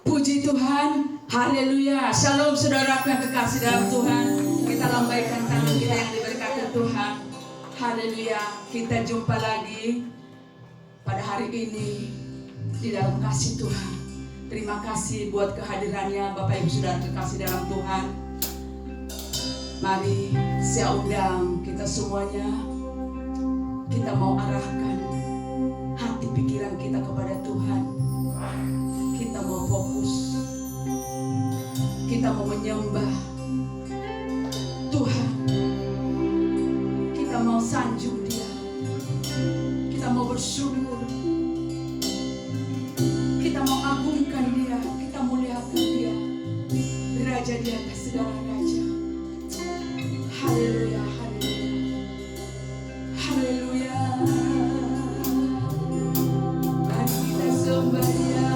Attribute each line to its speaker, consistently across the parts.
Speaker 1: Puji Tuhan, haleluya. Shalom saudaraku yang kekasih dalam Tuhan. Kita lambaikan tangan kita yang diberkati Tuhan. Haleluya. Kita jumpa lagi pada hari ini di dalam kasih Tuhan. Terima kasih buat kehadirannya Bapak Ibu Saudara kekasih dalam Tuhan. Mari saya undang kita semuanya. Kita mau arahkan hati pikiran kita kepada Tuhan. Kita mau fokus. Kita mau menyembah Tuhan. Kita mau sanjung Dia. Kita mau bersyukur. Kita mau agungkan Dia. Kita muliakan Dia. Raja di atas segala raja. Haleluya, haleluya. Haleluya. Mari kita sembah Dia.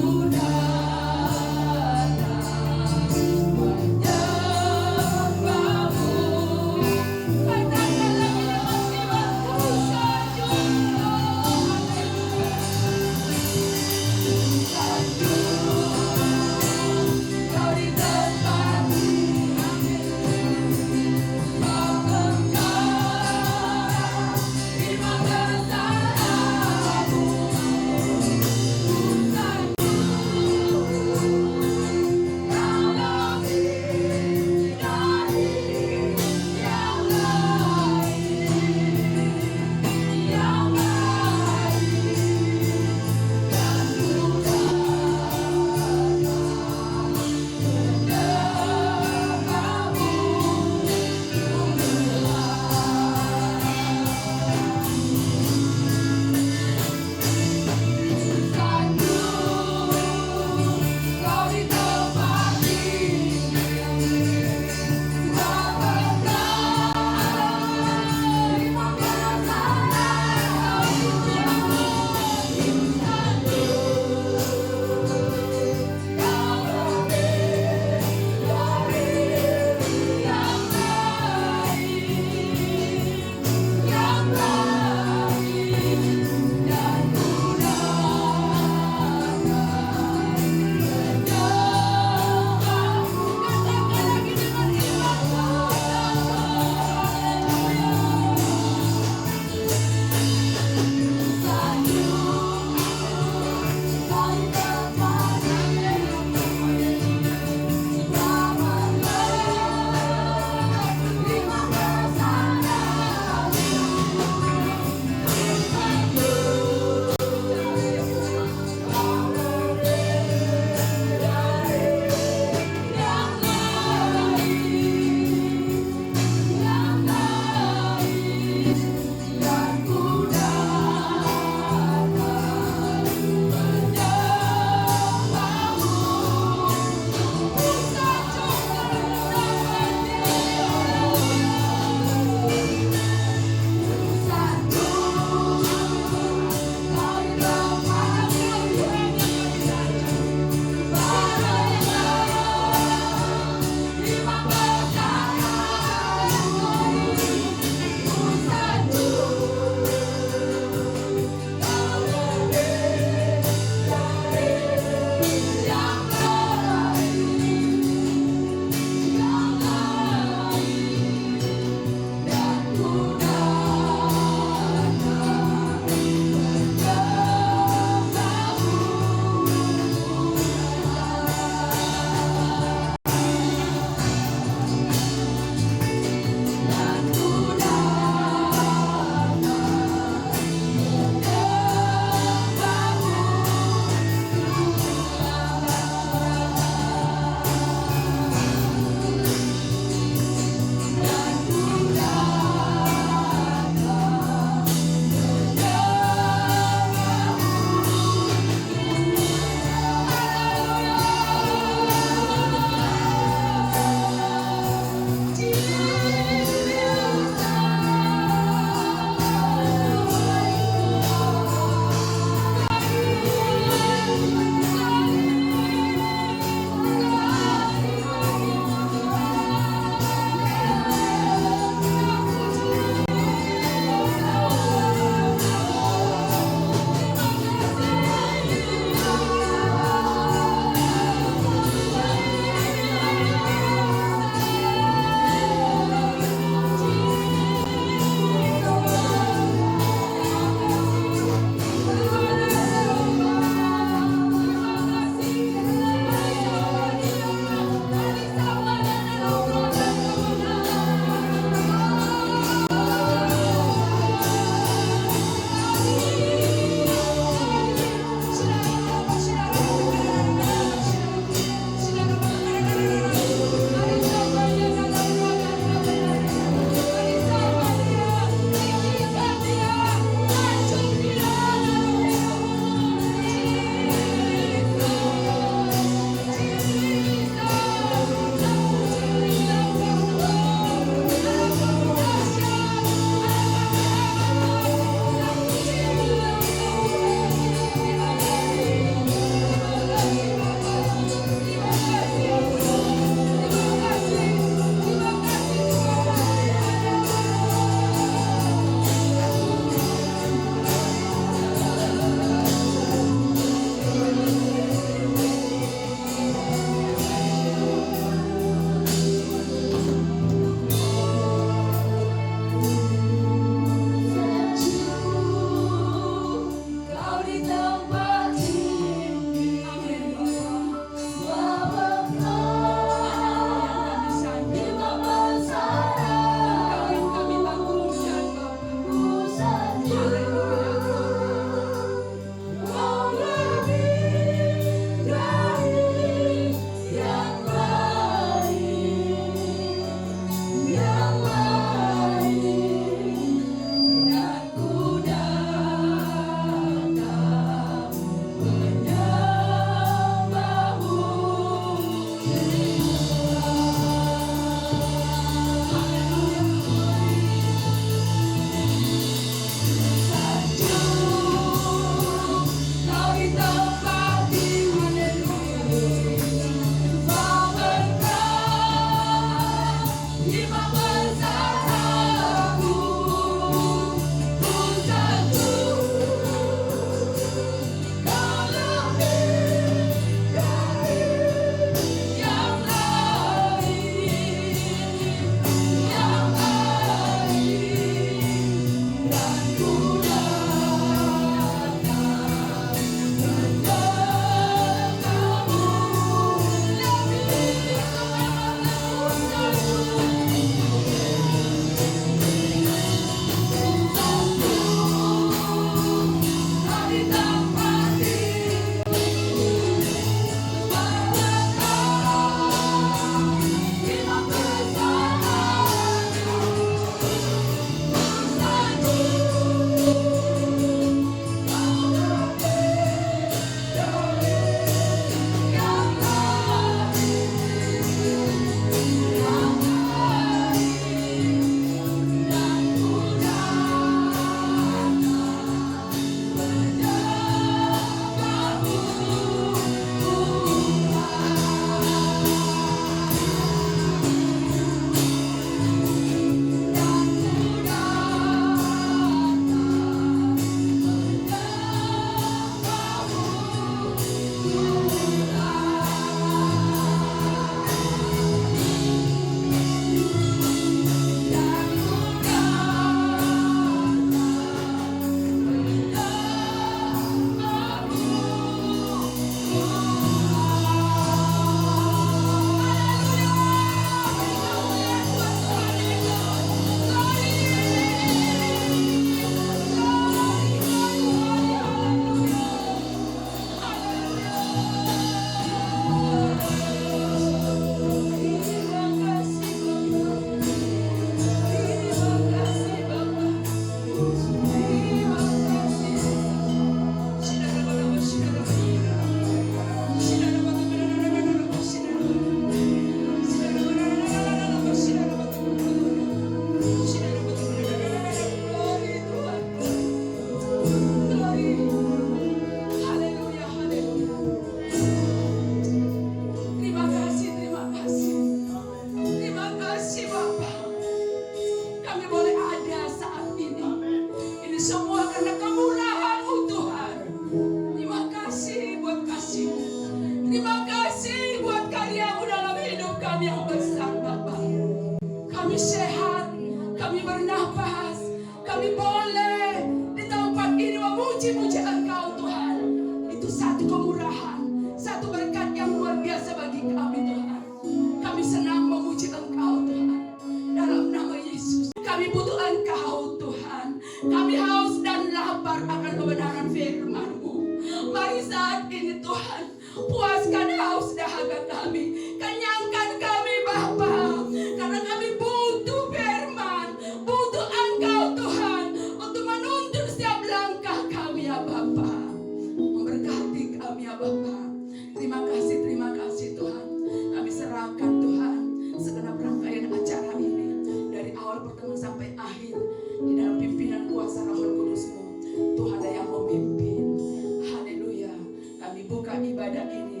Speaker 1: Ibadah ini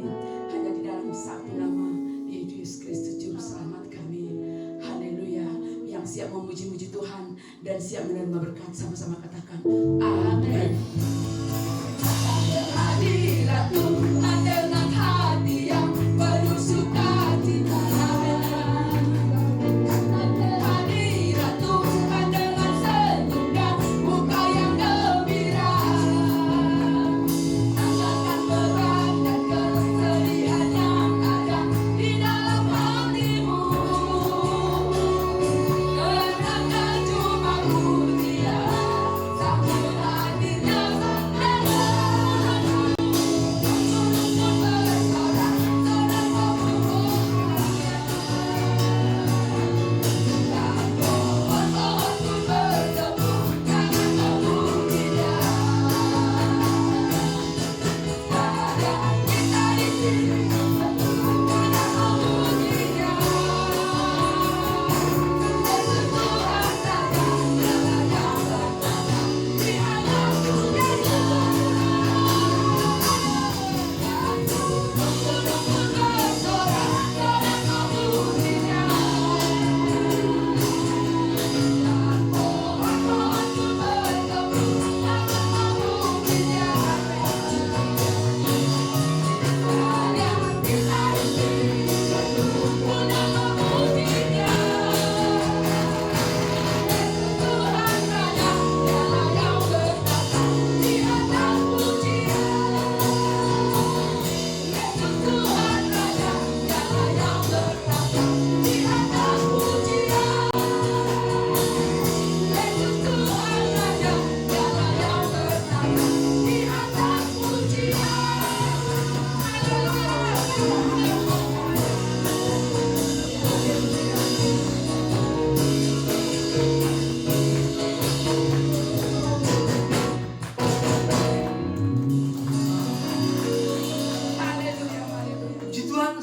Speaker 1: hanya di dalam satu nama,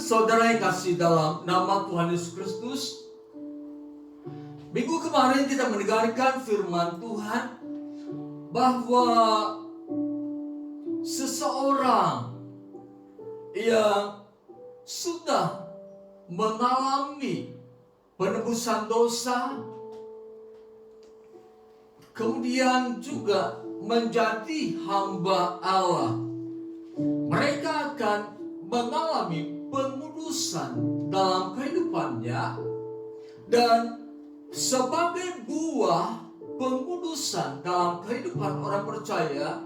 Speaker 2: saudara yang kasih dalam nama Tuhan Yesus Kristus, minggu kemarin kita mendengarkan firman Tuhan bahwa seseorang yang sudah mengalami penebusan dosa, kemudian juga menjadi hamba Allah, mereka akan mengalami pengudusan dalam kehidupannya, dan sebagai buah pengudusan dalam kehidupan orang percaya,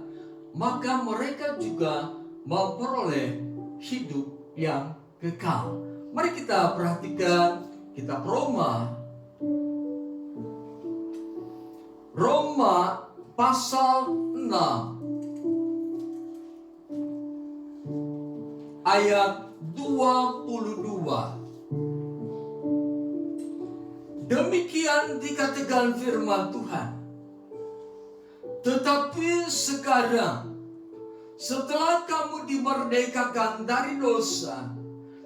Speaker 2: maka mereka juga memperoleh hidup yang kekal. Mari kita perhatikan kitab Roma pasal 6 ayat 22. Demikian dikatakan firman Tuhan. Tetapi sekarang, setelah kamu dimerdekakan dari dosa,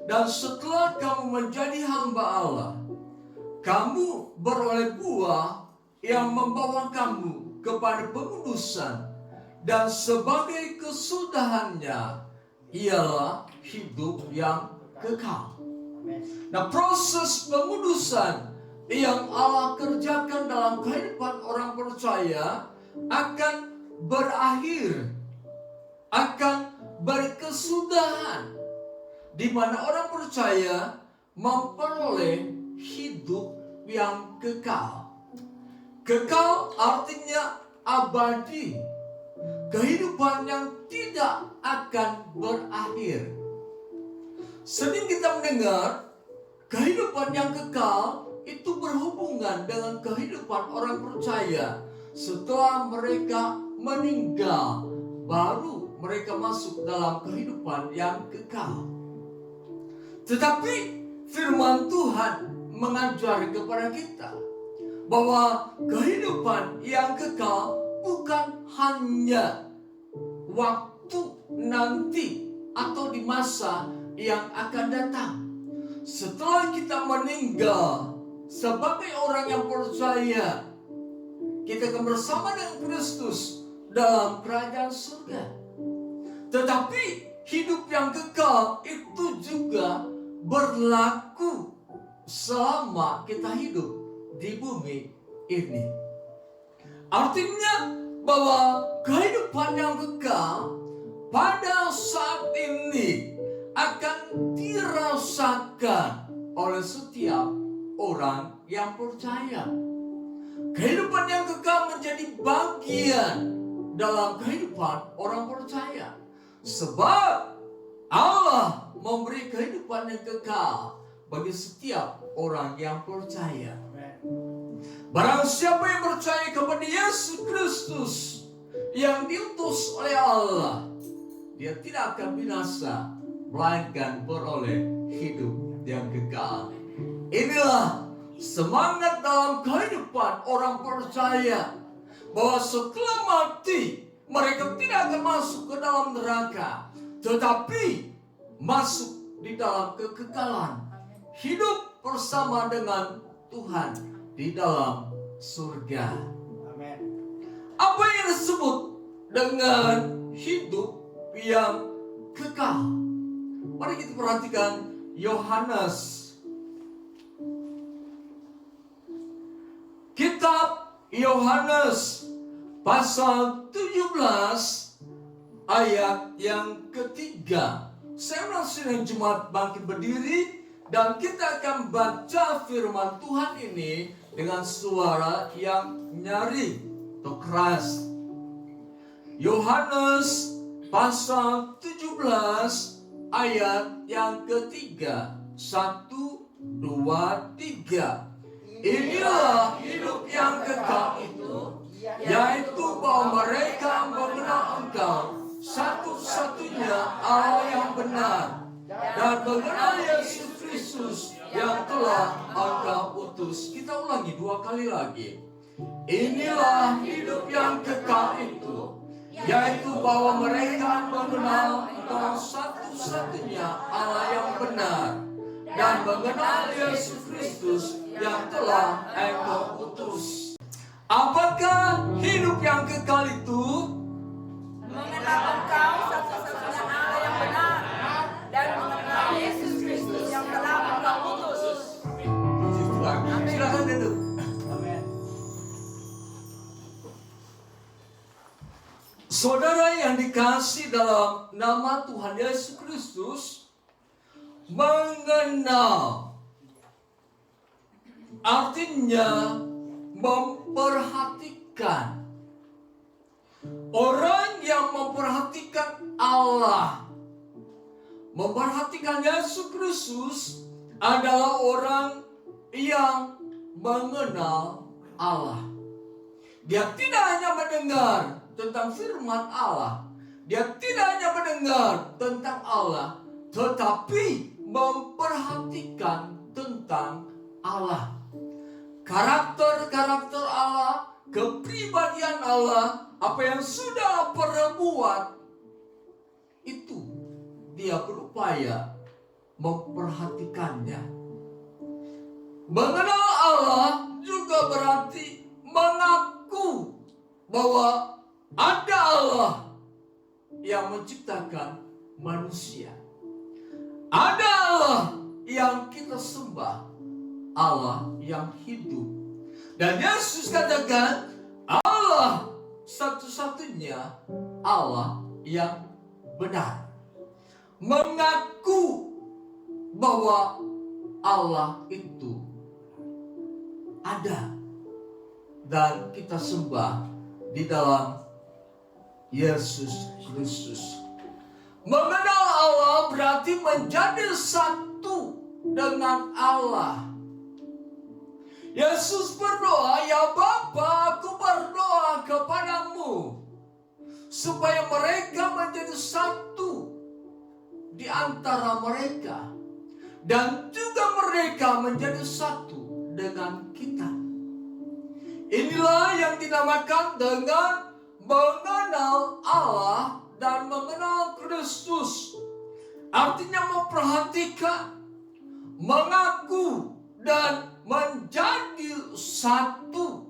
Speaker 2: dan setelah kamu menjadi hamba Allah, kamu beroleh buah yang membawa kamu kepada pengudusan, dan sebagai kesudahannya ialah hidup yang kekal. Nah, proses pengudusan yang Allah kerjakan dalam kehidupan orang percaya akan berakhir, akan berkesudahan, di mana orang percaya memperoleh hidup yang kekal. Kekal artinya abadi, kehidupan yang tidak akan berakhir. Sering kita mendengar kehidupan yang kekal itu berhubungan dengan kehidupan orang percaya. Setelah mereka meninggal, baru mereka masuk dalam kehidupan yang kekal. Tetapi firman Tuhan mengajar kepada kita bahwa kehidupan yang kekal bukan hanya waktu nanti atau di masa yang akan datang. Setelah kita meninggal sebagai orang yang percaya, kita akan bersama dengan Kristus dalam kerajaan surga. Tetapi hidup yang kekal itu juga berlaku selama kita hidup di bumi ini. Artinya bahwa kehidupan yang kekal pada saat ini akan dirasakan oleh setiap orang yang percaya. Kehidupan yang kekal menjadi bagian dalam kehidupan orang percaya. Sebab Allah memberi kehidupan yang kekal bagi setiap orang yang percaya. Barang siapa yang percaya kepada Yesus Kristus yang diutus oleh Allah, dia tidak akan binasa, melainkan beroleh hidup yang kekal. Inilah semangat dalam kehidupan orang percaya, bahwa setelah mati mereka tidak akan masuk ke dalam neraka, tetapi masuk di dalam kekekalan, hidup bersama dengan Tuhan di dalam surga. Amen. Apa yang disebut dengan hidup yang kekal? Mari kita perhatikan Yohanes. Kitab Yohanes pasal 17 ayat yang ketiga. Saya ulang jemaat bangkit berdiri, dan kita akan baca firman Tuhan ini dengan suara yang nyaring atau keras. Yohanes pasal 17 ayat yang ketiga. 1, 2, 3. Inilah hidup yang kekal itu, yaitu bahwa mereka mengenal Engkau satu-satunya Allah yang benar, dan mengenal Yesus Kristus yang telah Engkau utus. Kita ulangi 2 kali lagi. Inilah hidup yang kekal itu, yaitu bahwa mereka mengenal Engkau satu-satunya Allah yang benar dan mengenal Yesus Kristus yang telah Engkau utus. Apakah hidup yang kekal itu?
Speaker 3: Mengenal Engkau satu-satunya Allah yang benar dan mengenal Yesus Kristus yang telah Engkau utus.
Speaker 2: Silakan duduk. Saudara yang dikasih dalam nama Tuhan Yesus Kristus, mengenal artinya memperhatikan. Orang yang memperhatikan Allah, memperhatikan Yesus Kristus adalah orang yang mengenal Allah. Dia tidak hanya mendengar tentang firman Allah, dia tidak hanya mendengar tentang Allah, tetapi memperhatikan tentang Allah. Karakter-karakter Allah, kepribadian Allah, apa yang sudah perbuat, itu dia berupaya memperhatikannya. Mengenal Allah juga berarti mengaku bahwa ada Allah yang menciptakan manusia. Ada Allah yang kita sembah, Allah yang hidup. Dan Yesus katakan Allah satu-satunya Allah yang benar. Mengaku bahwa Allah itu ada dan kita sembah di dalam Yesus Kristus. Mengenal Allah berarti menjadi satu dengan Allah. Yesus berdoa, "Ya Bapa, aku berdoa kepadamu supaya mereka menjadi satu di antara mereka dan juga mereka menjadi satu dengan kita." Inilah yang dinamakan dengan mengenal Allah dan mengenal Kristus. Artinya memperhatikan, mengaku, dan menjadi satu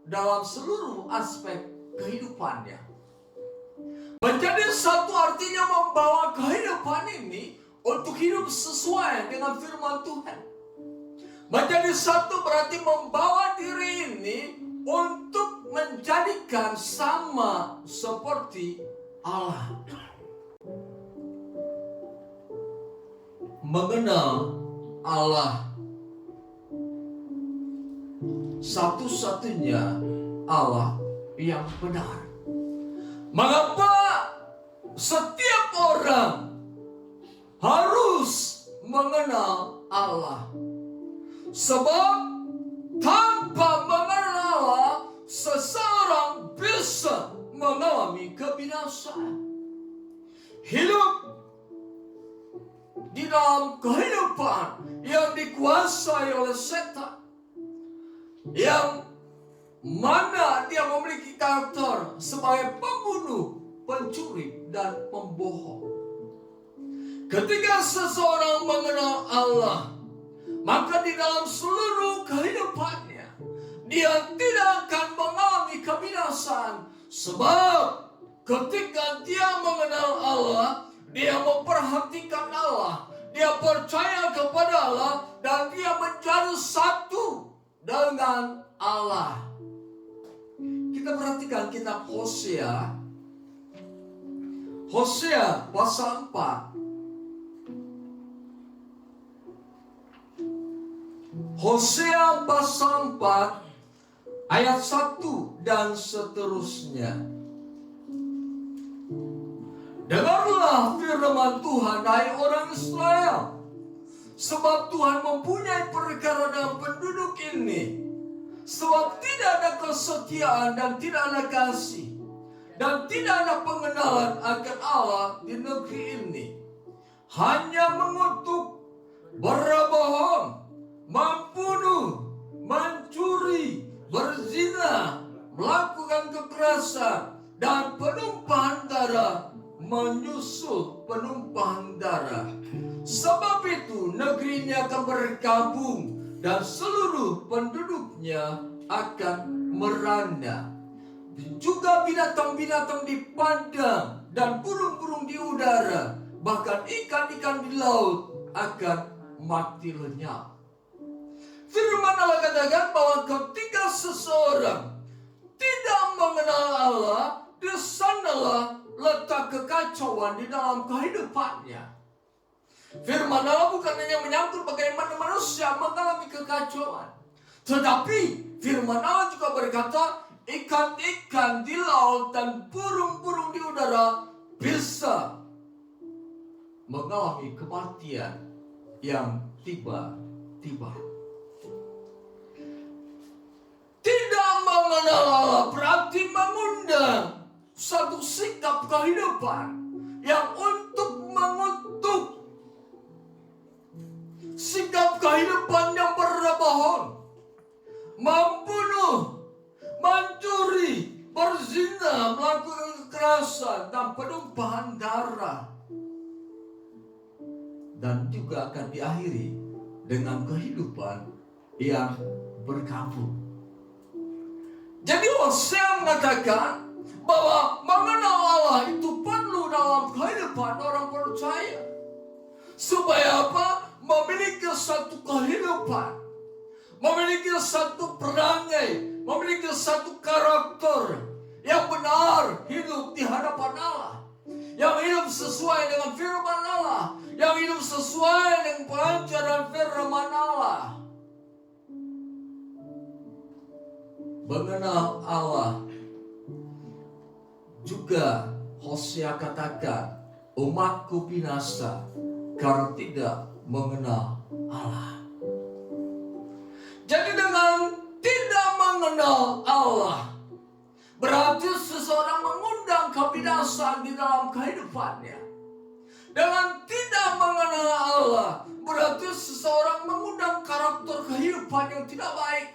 Speaker 2: dalam seluruh aspek kehidupannya. Menjadi satu artinya membawa kehidupan ini untuk hidup sesuai dengan firman Tuhan. Menjadi satu berarti membawa diri ini untuk menjadikan sama seperti Allah. Mengenal Allah, satu-satunya Allah yang benar. Mengapa setiap orang harus mengenal Allah? Sebab tanpa mengenal Allah, seseorang bisa mengalami kebinasaan. Hidup di dalam kehidupan yang dikuasai oleh setan, yang mana dia memiliki karakter sebagai pembunuh, pencuri, dan pembohong. Ketika seseorang mengenal Allah, maka di dalam seluruh kehidupannya dia tidak akan mengalami kebinasaan. Sebab ketika dia mengenal Allah, dia memperhatikan Allah, dia percaya kepada Allah, dan dia menjadi satu dengan Allah. Kita perhatikan kitab Hosea. Hosea pasal 4. Hosea pasal 4 ayat 1 dan seterusnya. Dengarlah firman Tuhan, hai orang Israel, sebab Tuhan mempunyai perkara dengan penduduk ini. Sebab tidak ada kesetiaan dan tidak ada kasih, dan tidak ada pengenalan akan Allah di negeri ini. Hanya mengutuk, berbohong, membunuh, mencuri, berzina, melakukan kekerasan, dan penumpahan darah menyusul penumpahan darah. Sebab itu negeri ini akan berkabung dan seluruh penduduknya akan merana. Juga binatang-binatang di padang dan burung-burung di udara, bahkan ikan-ikan di laut akan mati lenyap. Firman Allah katakan bahwa ketika seseorang tidak mengenal Allah, di sanalah letak kekacauan di dalam kehidupannya. Firman Allah bukan hanya menyangkut bagaimana manusia mengalami kekacauan, tetapi firman Allah juga berkata, ikan-ikan di laut dan burung-burung di udara bisa mengalami kematian yang tiba-tiba. Tidak mengenal Allah berarti mengundang satu sikap kehidupan yang untuk mengutuk, sikap kehidupan yang berbohong, membunuh, mencuri, berzina, melakukan kekerasan dan penumpahan darah. Dan juga akan diakhiri dengan kehidupan yang berkabung. Jadi Hosea mengatakan bahwa mengenal Allah itu perlu dalam kehidupan orang percaya. Supaya apa? Memiliki satu kehidupan, memiliki satu perangai, memiliki satu karakter yang benar hidup di hadapan Allah, yang hidup sesuai dengan firman Allah, yang hidup sesuai dengan pelajaran firman Allah. Mengenal Allah juga Hosea katakan, umatku binasa karena tidak mengenal Allah. Jadi dengan tidak mengenal Allah berarti seseorang mengundang kebinasaan di dalam kehidupannya. Dengan tidak mengenal Allah berarti seseorang mengundang karakter kehidupan yang tidak baik,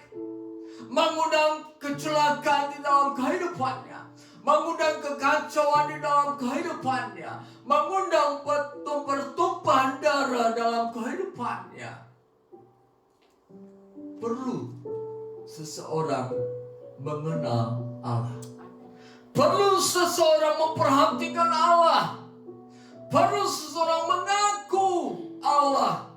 Speaker 2: mengundang kecelakaan di dalam kehidupannya, mengundang kekacauan di dalam kehidupannya, mengundang pertumpahan darah dalam kehidupannya. Perlu seseorang mengenal Allah. Perlu seseorang memperhatikan Allah. Perlu seseorang mengaku Allah.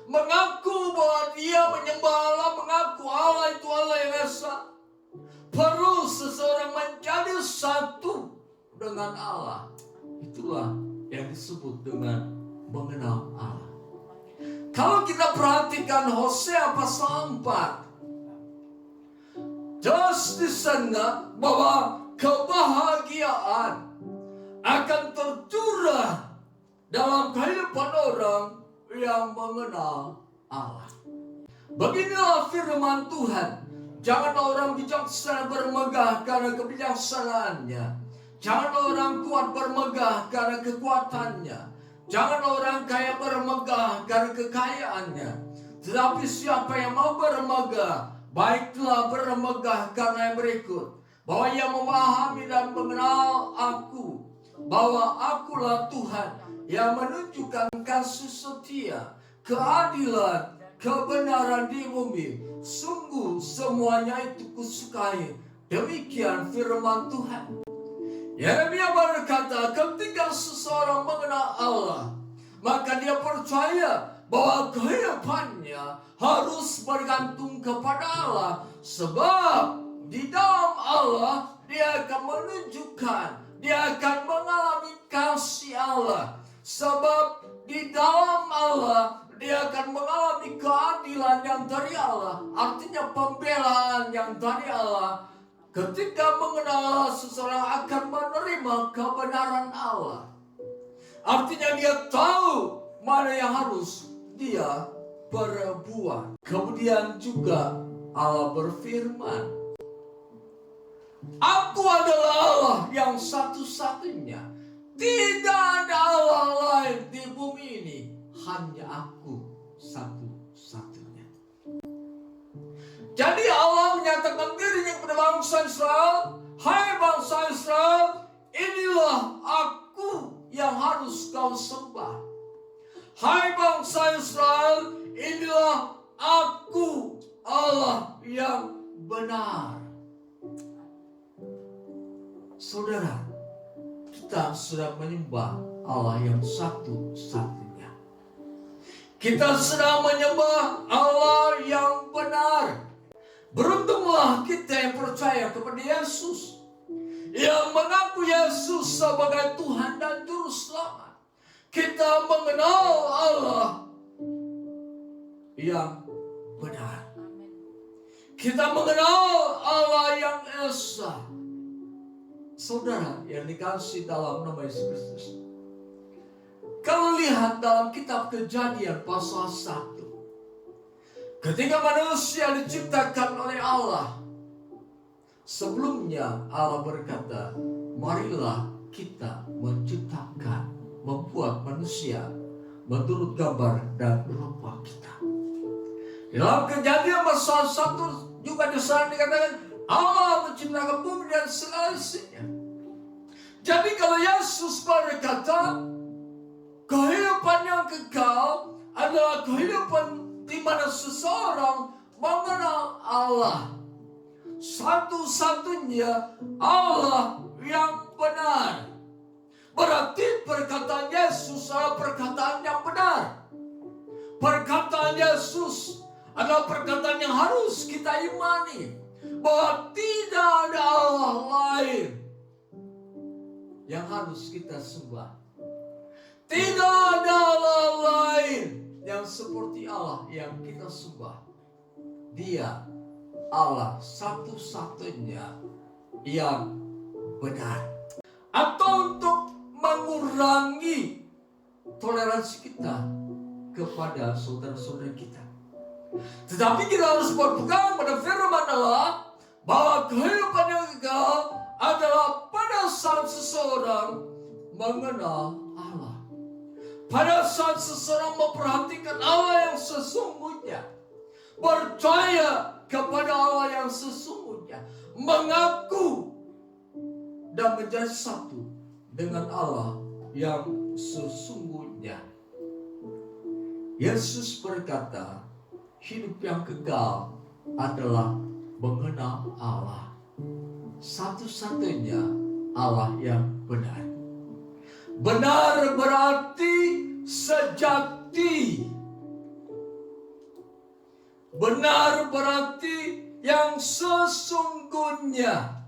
Speaker 2: Mengaku bahwa dia menyembah Allah, mengaku Allah itu Allah yang esa. Perlu seseorang menjadi satu dengan Allah. Itulah yang disebut dengan mengenal Allah. Kalau kita perhatikan Hosea pasal 4, jelas di sana bahwa kebahagiaan akan tercurah dalam kehidupan orang yang mengenal Allah. Beginilah firman Tuhan. Jangan orang bijaksana bermegah karena kebijaksanaannya. Jangan orang kuat bermegah karena kekuatannya. Jangan orang kaya bermegah karena kekayaannya. Tetapi siapa yang mau bermegah, baiklah bermegah karena yang berikut. Bahwa ia memahami dan mengenal aku, bahwa akulah Tuhan yang menunjukkan kasih setia, keadilan, kebenaran di bumi. Sungguh semuanya itu kusukai. Demikian firman Tuhan. Yeremia berkata, ketika seseorang mengenal Allah, maka dia percaya bahwa kehidupannya harus bergantung kepada Allah. Sebab di dalam Allah dia akan menunjukkan, dia akan mengalami kasih Allah. Sebab di dalam Allah dia akan mengalami keadilan yang dari Allah. Artinya pembelaan yang dari Allah. Ketika mengenal Allah, seseorang akan menerima kebenaran Allah. Artinya dia tahu mana yang harus dia perbuat. Kemudian juga Allah berfirman, aku adalah Allah yang satu-satunya. Tidak ada Allah lain di bumi ini. Hanya aku satu-satunya. Jadi Allah menyatakan dirinya kepada bangsa Israel, hai bangsa Israel, inilah aku yang harus kau sembah. Hai bangsa Israel, inilah aku, Allah yang benar. Saudara, kita sedang menyembah Allah yang satu-satunya. Kita sedang menyembah Allah yang benar. Beruntunglah kita yang percaya kepada Yesus, yang mengaku Yesus sebagai Tuhan dan Juru Selamat. Kita mengenal Allah yang benar. Kita mengenal Allah yang esa. Saudara yang dikasihi dalam nama Yesus Kristus, kalau lihat dalam kitab Kejadian pasal 1, ketika manusia diciptakan oleh Allah, sebelumnya Allah berkata, marilah kita membuat manusia menurut gambar dan rupa kita. Dalam Kejadian pasal 1 juga di sana dikatakan Allah menciptakan bumi dan segala isinya. Jadi kalau Yesus berkata kehidupan yang kekal adalah kehidupan di mana seseorang mengenal Allah, satu-satunya Allah yang benar. Berarti perkataan Yesus adalah perkataan yang benar. Perkataan Yesus adalah perkataan yang harus kita imani, bahwa tidak ada Allah lain yang harus kita sembah. Tidak ada Allah lain yang seperti Allah yang kita sembah. Dia Allah satu-satunya yang benar. Atau untuk mengurangi toleransi kita kepada saudara-saudara kita, tetapi kita harus berpegang pada firman Allah bahwa kehidupan yang kekal adalah pada saat seseorang mengenal Allah, pada saat seseorang memperhatikan Allah yang sesungguhnya, percaya kepada Allah yang sesungguhnya, mengaku dan menjadi satu dengan Allah yang sesungguhnya. Yesus berkata, hidup yang kekal adalah mengenal Allah, satu-satunya Allah yang benar. Benar berarti sejati. Benar berarti yang sesungguhnya,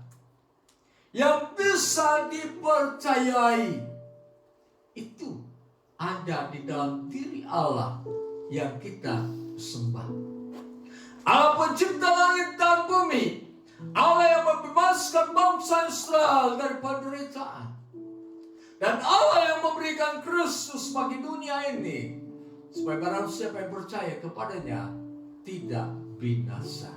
Speaker 2: yang bisa dipercayai. Itu ada di dalam diri Allah yang kita sembah. Allah pencipta langit dan bumi, Allah yang membebaskan bangsa Israel dari penderitaan, dan Allah yang memberikan Kristus bagi dunia ini, supaya barang siapa yang percaya kepadanya tidak binasa.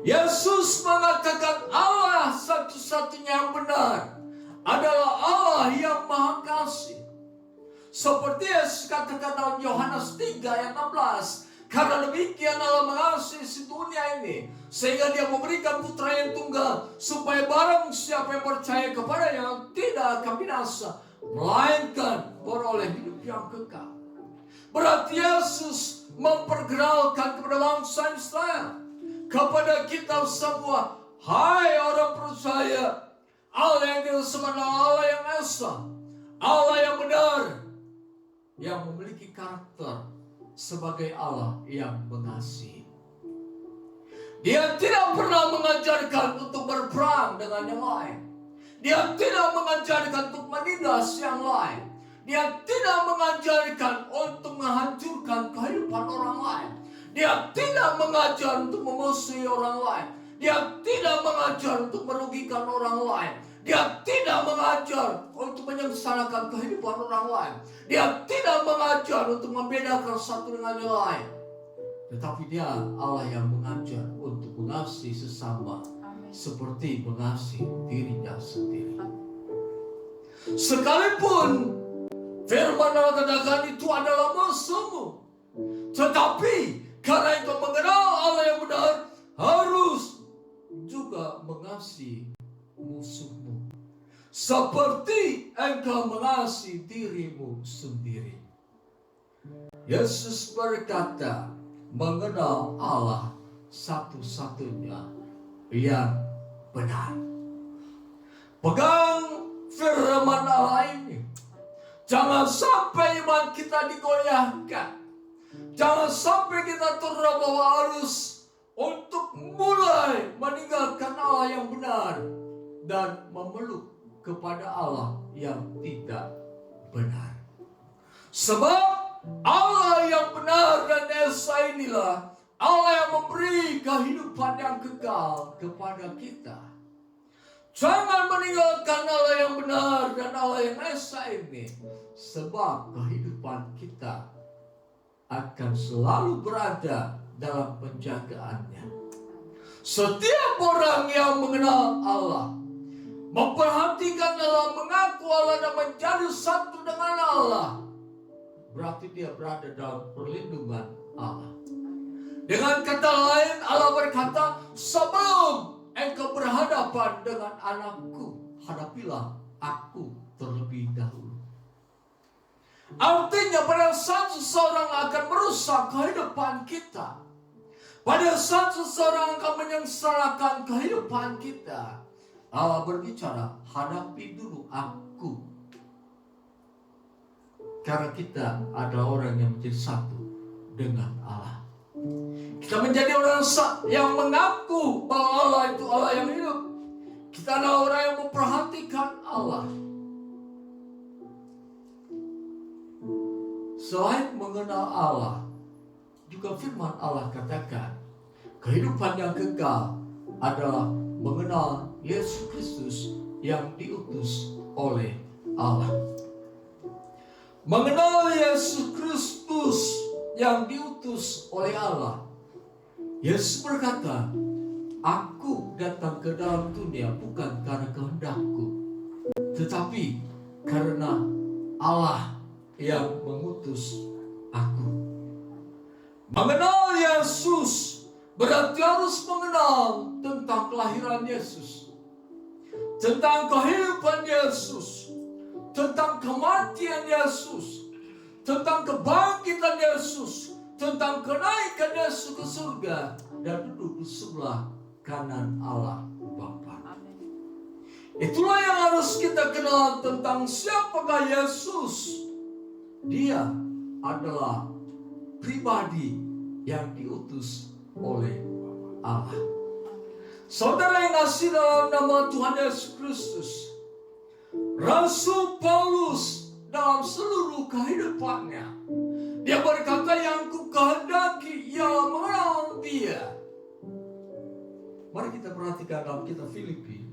Speaker 2: Yesus mengatakan Allah satu-satunya yang benar adalah Allah yang Maha Kasih. Seperti Yesus katakan dalam Yohanes 3 ayat 16, karena demikian Allah mengasihi si dunia ini, sehingga dia memberikan putra yang tunggal, supaya barang siapa yang percaya kepadanya tidak akan binasa, melainkan beroleh hidup yang kekal. Berarti Yesus memperkenalkan kepada bangsa Israel, kepada kita semua, hai orang percaya, Allah yang disembah Allah yang esa, Allah yang benar, yang memiliki karakter sebagai Allah yang mengasihi. Dia tidak pernah mengajarkan untuk berperang dengan yang lain. Dia tidak mengajarkan untuk menindas yang lain. Dia tidak mengajarkan untuk menghancurkan kehidupan orang lain. Dia tidak mengajar untuk memusuhi orang lain. Dia tidak mengajar untuk merugikan orang lain. Dia tidak mengajar untuk menyengsarakan kehidupan orang lain. Dia tidak mengajar untuk membedakan satu dengan yang lain. Tetapi dia Allah yang mengajar untuk mengasihi sesama. Amen. Seperti mengasihi dirinya sendiri. Sekalipun firman Allah katakan itu adalah musuhmu, tetapi karena itu mengenal Allah yang benar, harus juga mengasihi musuhmu. seperti engkau mengasihi dirimu sendiri. Yesus berkata, mengenal Allah satu-satunya yang benar. Pegang firman Allah ini. Jangan sampai iman kita digoyahkan. Jangan sampai kita terbawa arus untuk mulai meninggalkan Allah yang benar dan memeluk kepada Allah yang tidak benar. Sebab Allah yang benar dan esa inilah Allah yang memberi kehidupan yang kekal kepada kita. Jangan meninggalkan Allah yang benar dan Allah yang esa ini, sebab kehidupan kita akan selalu berada dalam penjagaannya. Setiap orang yang mengenal Allah, memperhatikan Allah, mengaku Allah dan menjadi satu dengan Allah, berarti dia berada dalam perlindungan Allah. Dengan kata lain, Allah berkata, sebelum engkau berhadapan dengan anakku, hadapilah aku terlebih dahulu. Artinya pada saat seseorang akan merusak kehidupan kita, pada saat seseorang akan menyengsarakan kehidupan kita, Allah berbicara, hadapi dulu aku. Karena kita adalah orang yang menjadi satu dengan Allah. Kita menjadi orang yang mengaku bahwa Allah itu Allah yang hidup. Kita adalah orang yang memperhatikan Allah. Selain mengenal Allah, juga firman Allah katakan, kehidupan yang kekal adalah mengenal Yesus Kristus yang diutus oleh Allah. Mengenal Yesus Kristus yang diutus oleh Allah. Yesus berkata, aku datang ke dalam dunia bukan karena kehendakku, tetapi karena Allah yang mengutus aku. Mengenal Yesus berarti harus mengenal tentang kelahiran Yesus, tentang kehidupan Yesus, tentang kematian Yesus, tentang kebangkitan Yesus, tentang kenaikan Yesus ke surga dan duduk di sebelah kanan Allah Bapa. Itulah yang harus kita kenal tentang siapakah Yesus. Dia adalah pribadi yang diutus oleh Allah. Saudara yang kasih dalam nama Tuhan Yesus Kristus, Rasul Paulus dalam seluruh kehidupannya, dia berkata, yang ku kehendaki ialah mengenal Dia. Mari kita perhatikan dalam kitab Filipi.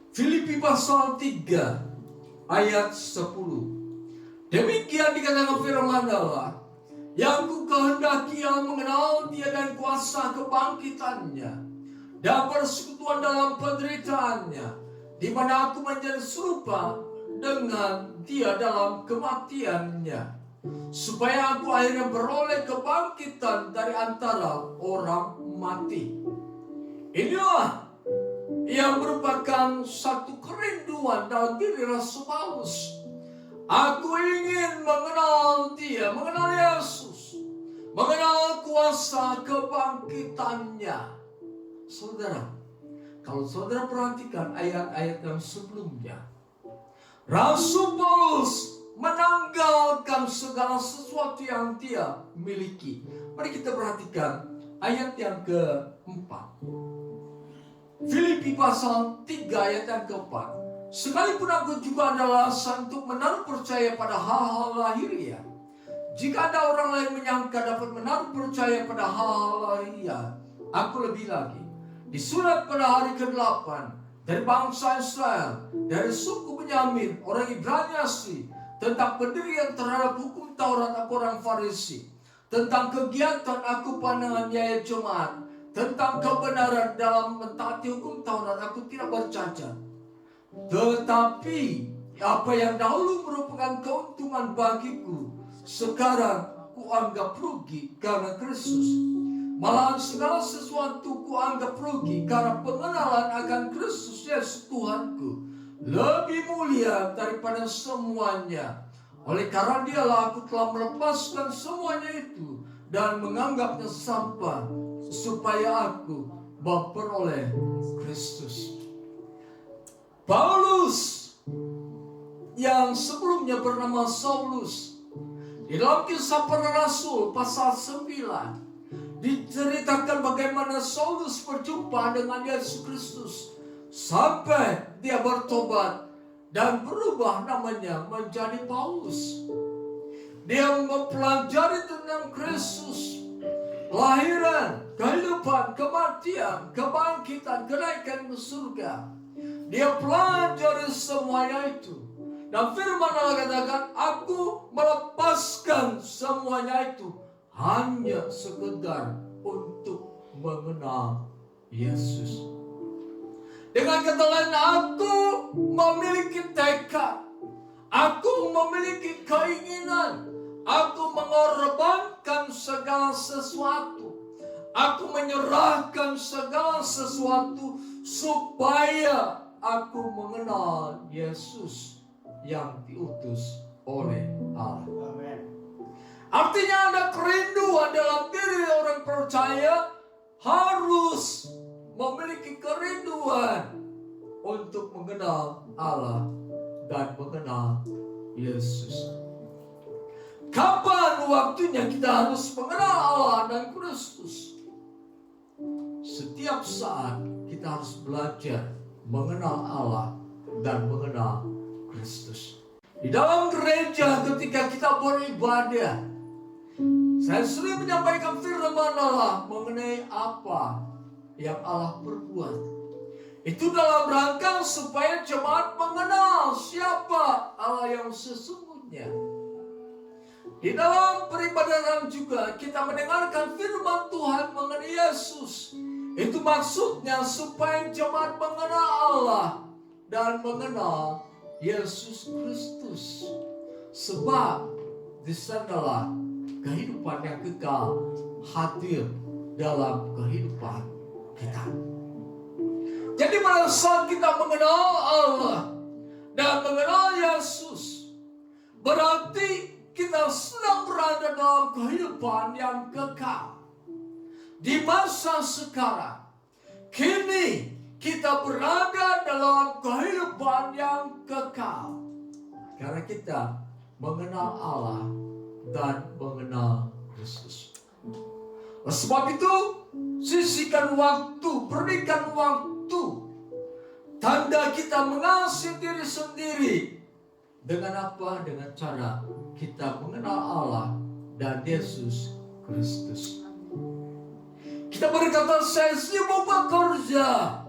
Speaker 2: Filipi pasal 3 ayat 10. Demikian dikatakan firman Allah, yang ku kehendaki ialah mengenal Dia dan kuasa kebangkitannya dan persekutuan dalam penderitaannya, di mana aku menjadi serupa dengan Dia dalam kematiannya, supaya aku akhirnya beroleh kebangkitan dari antara orang mati. Inilah yang merupakan satu kerinduan dalam diri Rasul Paulus. Aku ingin mengenal Dia, mengenal Yesus, mengenal kuasa kebangkitannya. Saudara, kalau saudara perhatikan ayat-ayat yang sebelumnya, Rasul Paulus menanggalkan segala sesuatu yang dia miliki. Mari kita perhatikan ayat yang keempat. Filipi pasal 3 ayat yang keempat. Sekalipun aku juga adalah alasan untuk menaruh percaya pada hal-hal lahiriah, jika ada orang lain menyangka dapat menaruh percaya pada hal-hal lahiriah, aku lebih lagi. Disurat pada hari ke-8 dari bangsa Israel, dari suku Benyamin, orang Ibrani asli, tentang pendirian terhadap hukum Taurat aku orang Farisi, tentang kegiatan aku pandangan Yahya Jemaat, tentang kebenaran dalam mentaati hukum Taurat aku tidak bercacat. Tetapi apa yang dahulu merupakan keuntungan bagiku, sekarang kuanggap rugi karena Kristus. Malahan segala sesuatu kuanggap rugi karena pengenalan akan Kristus Yesus Tuhanku lebih mulia daripada semuanya. Oleh karena dialah aku telah melepaskan semuanya itu dan menganggapnya sampah, supaya aku memperoleh Kristus. Paulus yang sebelumnya bernama Saulus, di dalam Kisah Para Rasul pasal 9 diceritakan bagaimana Saulus berjumpa dengan Yesus Kristus sampai dia bertobat dan berubah namanya menjadi Paulus. Dia mempelajari tentang Kristus, kelahiran, kehidupan, kematian, kebangkitan, kenaikan ke surga. Dia pelajari semuanya itu. Dan firman Allah katakan, aku melepaskan semuanya itu hanya sekedar untuk mengenal Yesus. Dengan kata lain, aku memiliki tekad, aku memiliki keinginan, aku mengorbankan segala sesuatu, aku menyerahkan segala sesuatu supaya aku mengenal Yesus yang diutus oleh Allah.
Speaker 4: Amen.
Speaker 2: Artinya ada kerinduan dalam diri orang percaya harus memiliki kerinduan untuk mengenal Allah dan mengenal Yesus. Kapan waktunya kita harus mengenal Allah dan Kristus? Setiap saat kita harus belajar mengenal Allah dan mengenal Kristus. Di dalam gereja ketika kita beribadah, saya sering menyampaikan firman Allah mengenai apa yang Allah perbuat. Itu dalam rangka supaya jemaat mengenal siapa Allah yang sesungguhnya. Di dalam peribadatan juga kita mendengarkan firman Tuhan mengenai Yesus. Itu maksudnya supaya jemaat mengenal Allah dan mengenal Yesus Kristus. Sebab di sanalah kehidupan yang kekal hadir dalam kehidupan kita. Jadi pada saat kita mengenal Allah dan mengenal Yesus, berarti kita sedang berada dalam kehidupan yang kekal. Di masa sekarang, kini kita berada dalam kehidupan yang kekal. Karena kita mengenal Allah dan mengenal Kristus. Sebab itu, sisihkan waktu, berikan waktu. Tanda kita mengasihi diri sendiri. Dengan apa? Dengan cara kita mengenal Allah dan Yesus Kristus. Kita berkata, saya sibuk bekerja.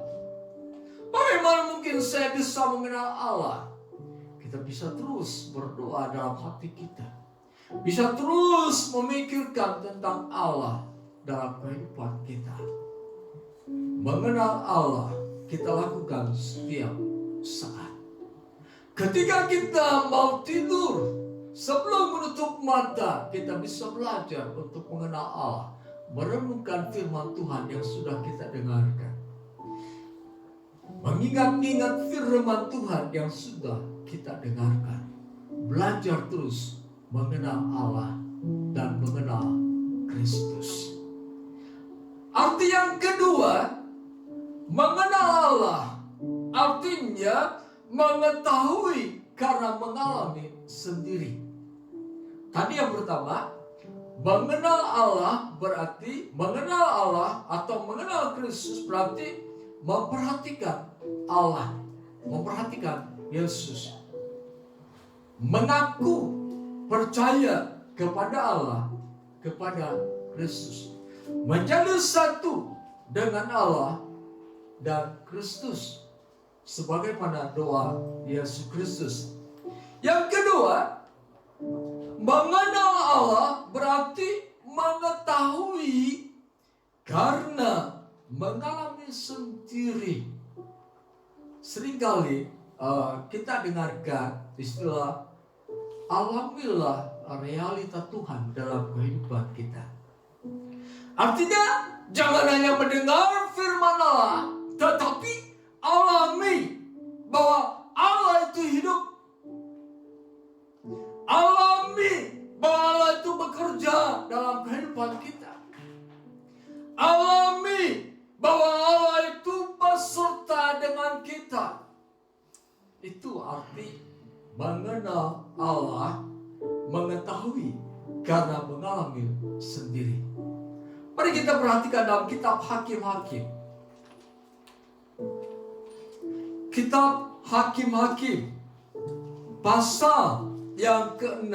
Speaker 2: Bagaimana mungkin saya bisa mengenal Allah? Kita bisa terus berdoa dalam hati kita. Bisa terus memikirkan tentang Allah dalam kehidupan kita. Mengenal Allah kita lakukan setiap saat. Ketika kita mau tidur, sebelum menutup mata, kita bisa belajar untuk mengenal Allah. Merenungkan firman Tuhan yang sudah kita dengarkan. Mengingat-ingat firman Tuhan yang sudah kita dengarkan. Belajar terus mengenal Allah dan mengenal Kristus. Arti yang kedua, mengenal Allah artinya mengetahui karena mengalami sendiri. Tadi yang pertama, mengenal Allah berarti mengenal Allah atau mengenal Kristus berarti memperhatikan Allah, memperhatikan Yesus. Mengaku percaya kepada Allah, kepada Kristus. Menjadi satu dengan Allah dan Kristus. Sebagaimana doa Yesus Kristus. Yang kedua, mengenal Allah berarti mengetahui karena mengalami sendiri. Seringkali kita dengarkan istilah alamilah realita Tuhan dalam kehidupan kita. Artinya jangan hanya mendengar firman Allah, tetapi alami bahwa Allah itu hidup. Alami bahwa Allah itu bekerja dalam kehidupan kita. Alami bahwa Allah itu beserta dengan kita. Itu arti mengenal Allah, mengetahui karena mengalami sendiri. Mari kita perhatikan dalam kitab Hakim-Hakim. Kitab Hakim-Hakim pasal yang ke-6.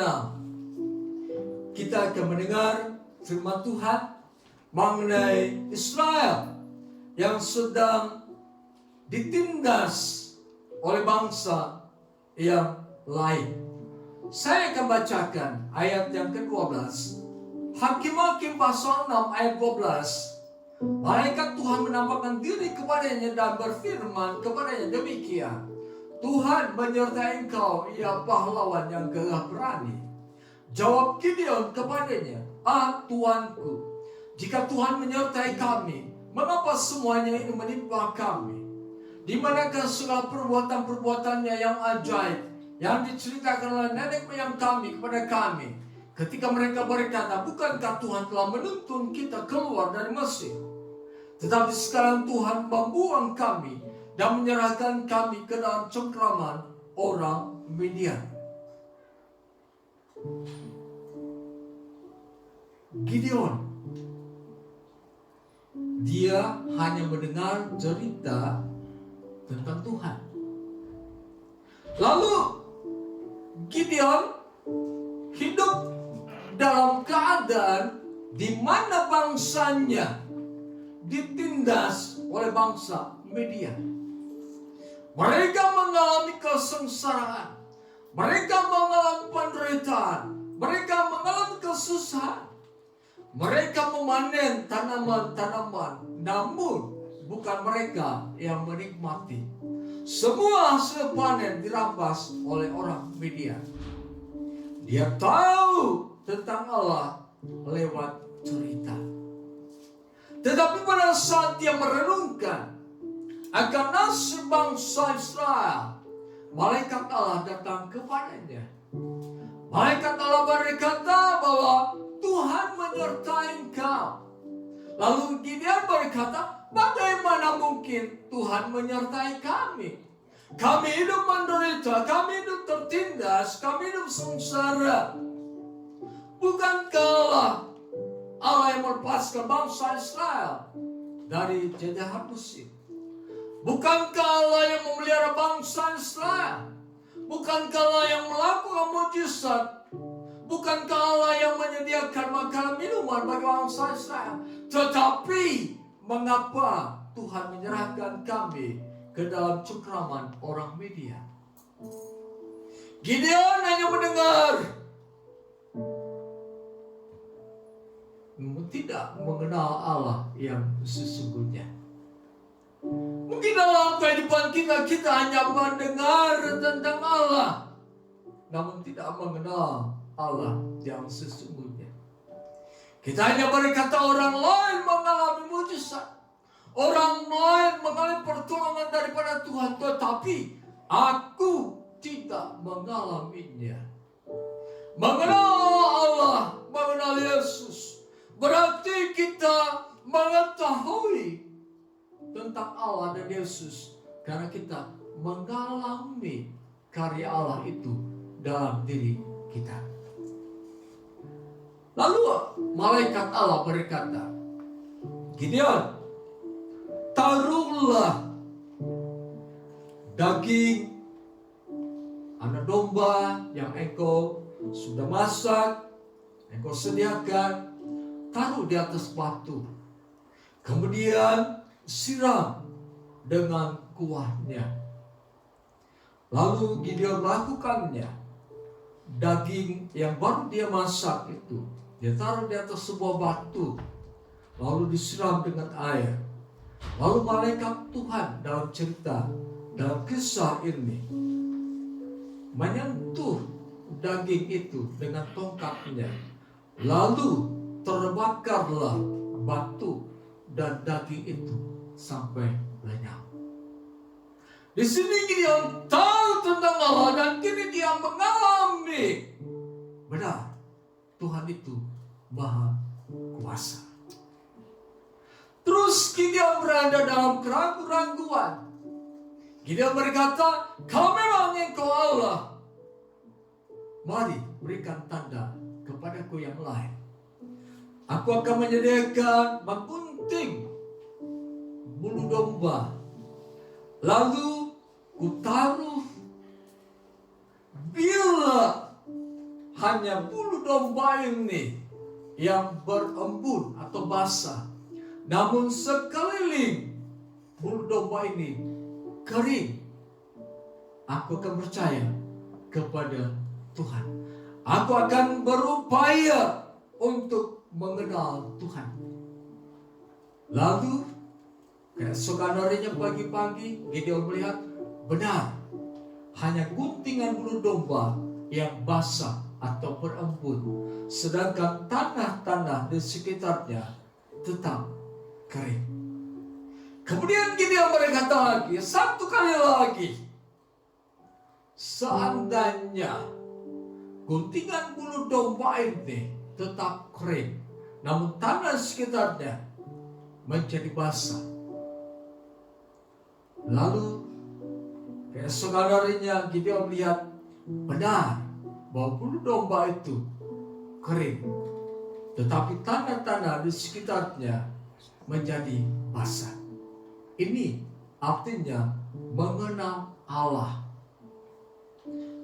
Speaker 2: Kita akan mendengar firman Tuhan mengenai Israel yang sedang ditindas oleh bangsa yang lain. Saya akan bacakan ayat yang ke-12. Hakim-Hakim pasal 6 ayat 12. Malaikat Tuhan menampakkan diri kepadanya dan berfirman kepadanya demikian. Tuhan menyertai engkau, ia pahlawan yang gagah berani. Jawab Gideon kepadanya, Tuanku, jika Tuhan menyertai kami, mengapa semuanya ini menimpa kami? Di manakah segala perbuatan-perbuatannya yang ajaib yang diceritakan oleh nenek moyang kami kepada kami ketika mereka berkata, bukankah Tuhan telah menuntun kita keluar dari Mesir? Tetapi sekarang Tuhan membuang kami dan menyerahkan kami ke dalam cengkraman orang Midian. Gideon, dia hanya mendengar cerita tentang Tuhan. Lalu Gideon hidup dalam keadaan di mana bangsanya ditindas oleh bangsa Midian. Mereka mengalami kesengsaraan, mereka mengalami penderitaan, mereka mengalami kesusahan. Mereka memanen tanaman-tanaman, namun bukan mereka yang menikmati. Semua hasil panen dirampas oleh orang Midian. Dia tahu tentang Allah lewat cerita. Tetapi pada saat dia merenungkan akan nasib bangsa Israel, malaikat Allah datang kepadanya. Malaikat Allah berkata bahwa Tuhan menyertai engkau. Lalu Gideon berkata, bagaimana mungkin Tuhan menyertai kami? Kami hidup menderita, kami hidup tertindas, kami hidup sengsara. Bukankah Allah yang melepaskan bangsa Israel dari jajahan musuh? Bukankah Allah yang memelihara bangsa Israel? Bukankah Allah yang melakukan mujizat? Bukankah Allah yang menyediakan makanan minuman bagi bangsa Israel? Tetapi mengapa Tuhan menyerahkan kami ke dalam cengkraman orang Midian? Gideon hanya mendengar, namun tidak mengenal Allah yang sesungguhnya. Mungkin dalam kehidupan kita hanya mendengar tentang Allah, namun tidak mengenal Allah yang sesungguhnya. Kita hanya berkata orang lain mengalami mujizat, orang lain mengalami pertolongan daripada Tuhan, tetapi aku tidak mengalaminya. Mengenal Allah, mengenal Yesus, berarti kita mengetahui tentang Allah dan Yesus karena kita mengalami karya Allah itu dalam diri kita. Lalu malaikat Allah berkata, Gideon, taruhlah daging anak domba yang engkau sudah masak, engkau sediakan, taruh di atas batu. Kemudian siram dengan kuahnya. Lalu Gideon melakukannya. Daging yang baru dia masak itu dia taruh di atas sebuah batu, lalu disiram dengan air. Lalu malaikat Tuhan dalam cerita, dalam kisah ini menyentuh daging itu dengan tongkatnya. Lalu terbakarlah batu dan daging itu sampai lenyap. Di sini Gideon tahu tentang Allah dan kini dia mengalami benar Tuhan itu Maha Kuasa. Terus Gideon berada dalam keraguan-raguan. Gideon berkata, kalau memang Engkau Allah, mari berikan tanda kepadaku yang lain. Aku akan menyediakan menggunting bulu domba, lalu kutaruh bila hanya bulu domba ini yang berembun atau basah, namun sekeliling bulu domba ini kering, aku akan percaya kepada Tuhan. Aku akan berupaya untuk mengenal Tuhan. Lalu keesokan harinya pagi-pagi Gideon melihat benar hanya guntingan bulu domba yang basah atau berembun, sedangkan tanah-tanah di sekitarnya tetap kering. Kemudian Gideon berkata lagi, satu kali lagi, seandainya guntingan bulu domba ini tetap kering, namun tanah sekitarnya menjadi basah. Lalu keesokan harinya Gideon melihat benar bahwa bulu domba itu kering, tetapi tanah-tanah di sekitarnya menjadi basah. Ini artinya mengenal Allah,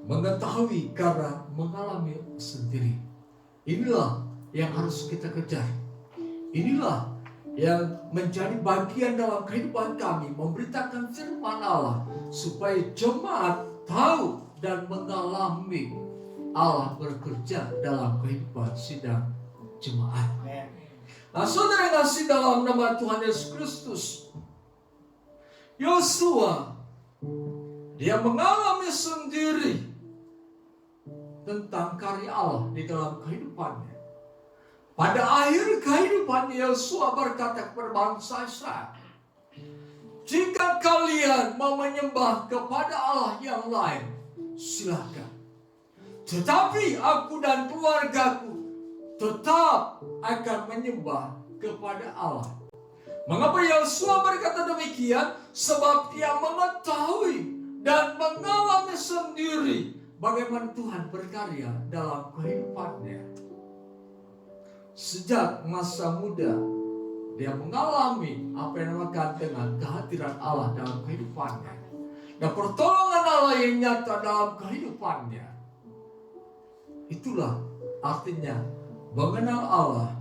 Speaker 2: mengetahui karena mengalami sendiri. Inilah yang harus kita kejar. Inilah yang menjadi bagian dalam kehidupan kami, memberitakan firman Allah supaya jemaat tahu dan mengalami Allah bekerja dalam kehidupan sidang jemaat. Nah, saudara yang kasih dalam nama Tuhan Yesus Kristus, Yosua dia mengalami sendiri tentang karya Allah di dalam kehidupannya. Pada akhir kehidupan Yosua berkata kepada bangsa Israel, jika kalian mau menyembah kepada Allah yang lain, silakan. Tetapi aku dan keluargaku tetap akan menyembah kepada Allah. Mengapa Yosua berkata demikian? Sebab dia mengetahui dan mengalami sendiri bagaimana Tuhan berkarya dalam kehidupannya. Sejak masa muda dia mengalami apa yang dinamakan dengan kehadiran Allah dalam kehidupannya dan pertolongan Allah yang nyata dalam kehidupannya. Itulah artinya mengenal Allah,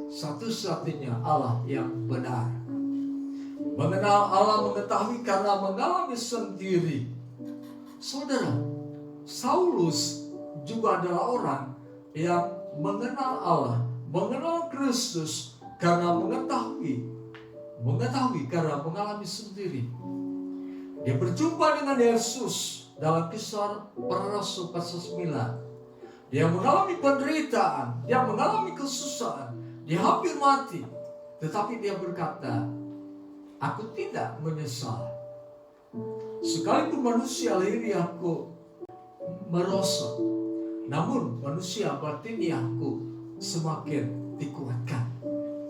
Speaker 2: satu-satunya Allah yang benar. Mengenal Allah, mengetahui karena mengalami sendiri. Saudara, Saulus juga adalah orang yang mengenal Allah, mengenal Kristus karena mengetahui karena mengalami sendiri. Dia berjumpa dengan Yesus dalam Kisah Para Rasul pasal 9. Dia mengalami penderitaan, dia mengalami kesusahan, dia hampir mati. Tetapi dia berkata, aku tidak menyesal. Sekalipun manusia lahiriahku merosot, namun manusia batiniahku semakin dikuatkan.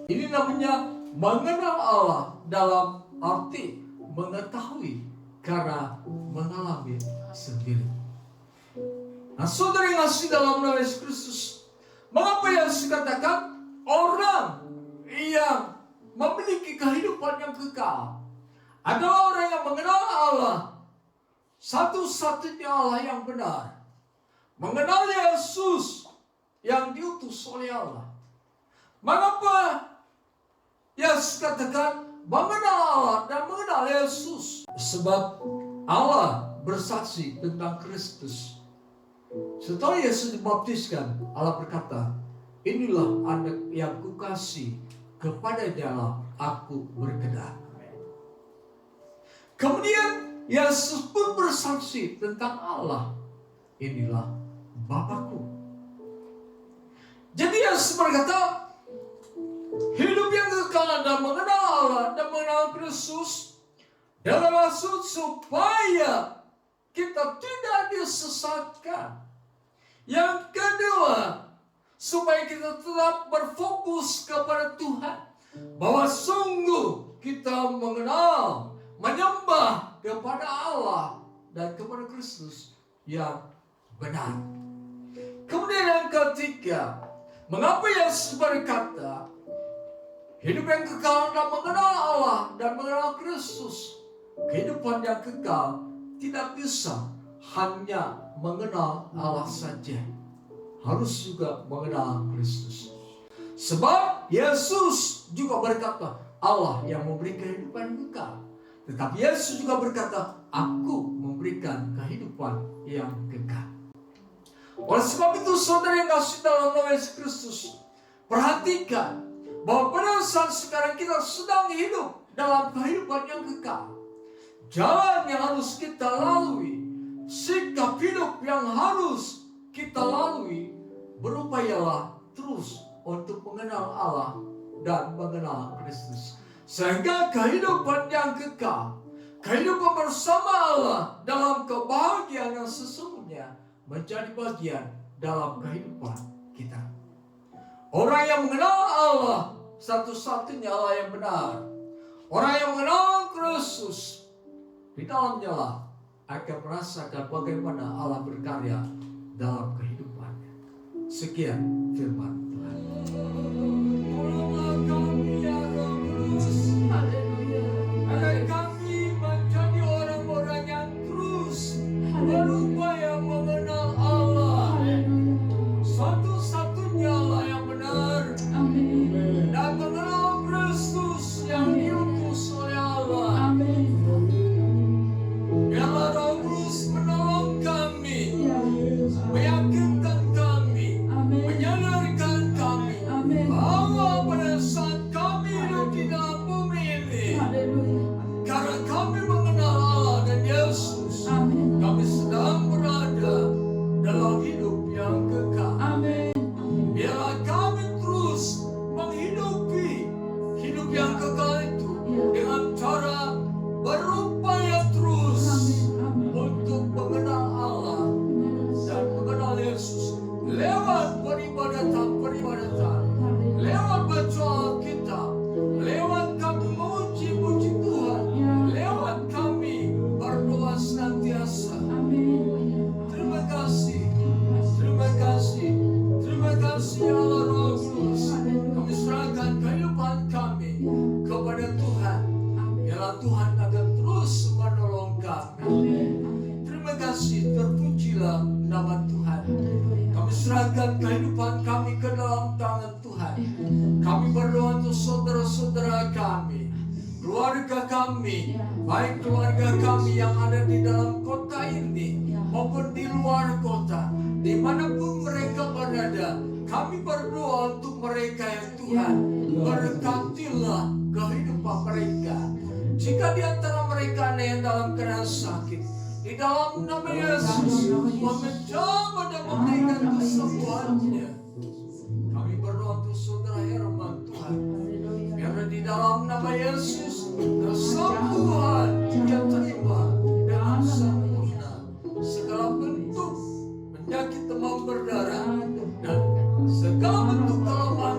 Speaker 2: Ini namanya mengenal Allah dalam arti mengetahui karena mengalami sendiri. Nah, saudara yang kasih dalam nama Yesus Kristus, mengapa Yesus katakan orang yang memiliki kehidupan yang kekal adalah orang yang mengenal Allah, satu-satunya Allah yang benar, mengenal Yesus yang diutus oleh Allah. Mengapa Yesus katakan mengenal Allah dan mengenal Yesus? Sebab Allah bersaksi tentang Kristus. Setelah Yesus dibaptiskan, Allah berkata, inilah anak yang kukasih, kepadanya aku berkenan. Kemudian Yesus pun bersaksi tentang Allah, inilah Bapakku. Jadi Yesus berkata, hidup yang kekal dan mengenal Allah dan mengenal Kristus dalam maksud supaya kita tidak disesatkan. Yang kedua, supaya kita tetap berfokus kepada Tuhan, bahwa sungguh kita mengenal, menyembah kepada Allah dan kepada Kristus yang benar. Kemudian yang ketiga, mengapa Yesus berkata hidup yang kekal dan mengenal Allah dan mengenal Kristus? Kehidupan yang kekal tidak bisa hanya mengenal Allah saja, harus juga mengenal Kristus. Sebab Yesus juga berkata Allah yang memberi kehidupan kekal. Tetapi Yesus juga berkata, aku memberikan kehidupan yang kekal. Oleh sebab itu saudara yang kasih dalam nama Yesus Kristus, perhatikan bahwa pada saat sekarang kita sedang hidup dalam kehidupan yang kekal. Jalan yang harus kita lalui, sikap hidup yang harus kita lalui, berupayalah terus untuk mengenal Allah dan mengenal Kristus. Sehingga kehidupan yang kekal, kehidupan bersama Allah dalam kebahagiaan yang sesungguhnya menjadi bagian dalam kehidupan kita. Orang yang mengenal Allah, satu-satunya Allah yang benar. Orang yang mengenal Kristus, di dalamnya lah akan merasakan bagaimana Allah berkarya dalam kehidupannya. Sekian firman Tuhan. Tolonglah kami ya Roh Kudus, agar kami menjadi orang-orang yang terus berupaya mengenal Allah, satu-satunya Allah yang benar, dan mengenal Kristus yang diutus oleh Allah. Biarlah Roh Kudus menolong kami, meyakinkan kami, menyadarkan kami bahwa pada saat kami hidup di dalam bumi ini, karena kami mengenal Allah dan Yesus, kami sedang berada dalam hidup yang kekal. Biarlah kami terus menghidupi hidup yang kekal itu dengan cara berupaya terus untuk mengenal Allah dan mengenal Yesus lewat peribadatan, lewat baca Alkitab, lewat kami memuji Tuhan, lewat kami berdoa senantiasa. Terima kasih Allah Roh Kudus. Kami serahkan kehidupan kami kepada Tuhan. Biarlah Tuhan akan terus menolong kami. Terima kasih, terpujilah nama Tuhan. Kami serahkan kehidupan kami ke dalam tangan Tuhan. Kami berdoa untuk saudara-saudara kami, keluarga kami, baik keluarga kami yang ada di dalam kota ini maupun di luar kota, dimanapun mereka berada. Kami berdoa untuk mereka ya Tuhan, berkatilah kehidupan mereka. Jika di antara mereka ada yang dalam keadaan sakit, di dalam nama Yesus, menjamah dan memberikan kesembuhannya. Kami berdoa untuk saudara Herman Tuhan, biar di dalam nama Yesus kesembuhan dia terima dengan sempurna. Segala bentuk penyakit demam berdarah dan segala bentuk kelemahan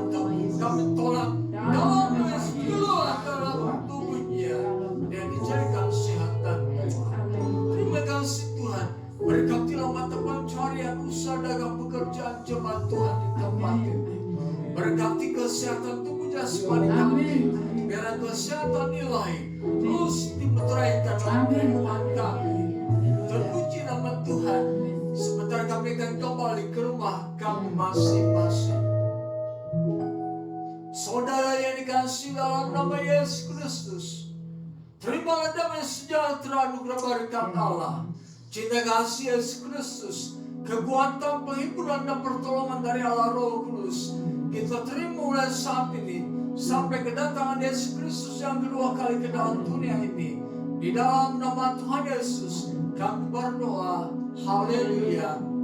Speaker 2: kami tolak dalam Yesus, keluar dalam tubuhnya dan dijadikan sehat dan kuat. Terima kasih Tuhan, berkatilah mata pencarian, usaha dagang, pekerjaan jemaat Tuhan di tempat ini. Berkati kesehatan tubuh jasmani kami, biar kesehatan ilahi terus dimeteraikan dalam kehidupan kami. Terpuji nama Tuhan. Sebentar kami akan kembali ke rumah kami masing-masing. Saudara yang dikasihi dalam nama Yesus Kristus, terimalah damai sejahtera anugerah berkat Allah, cinta kasih Yesus Kristus, kekuatan penghiburan dan pertolongan dari Allah Roh Kudus kita terima mulai saat ini sampai kedatangan Yesus Kristus yang kedua kali ke dalam dunia ini. Di dalam nama Tuhan Yesus kami berdoa. Haleluya.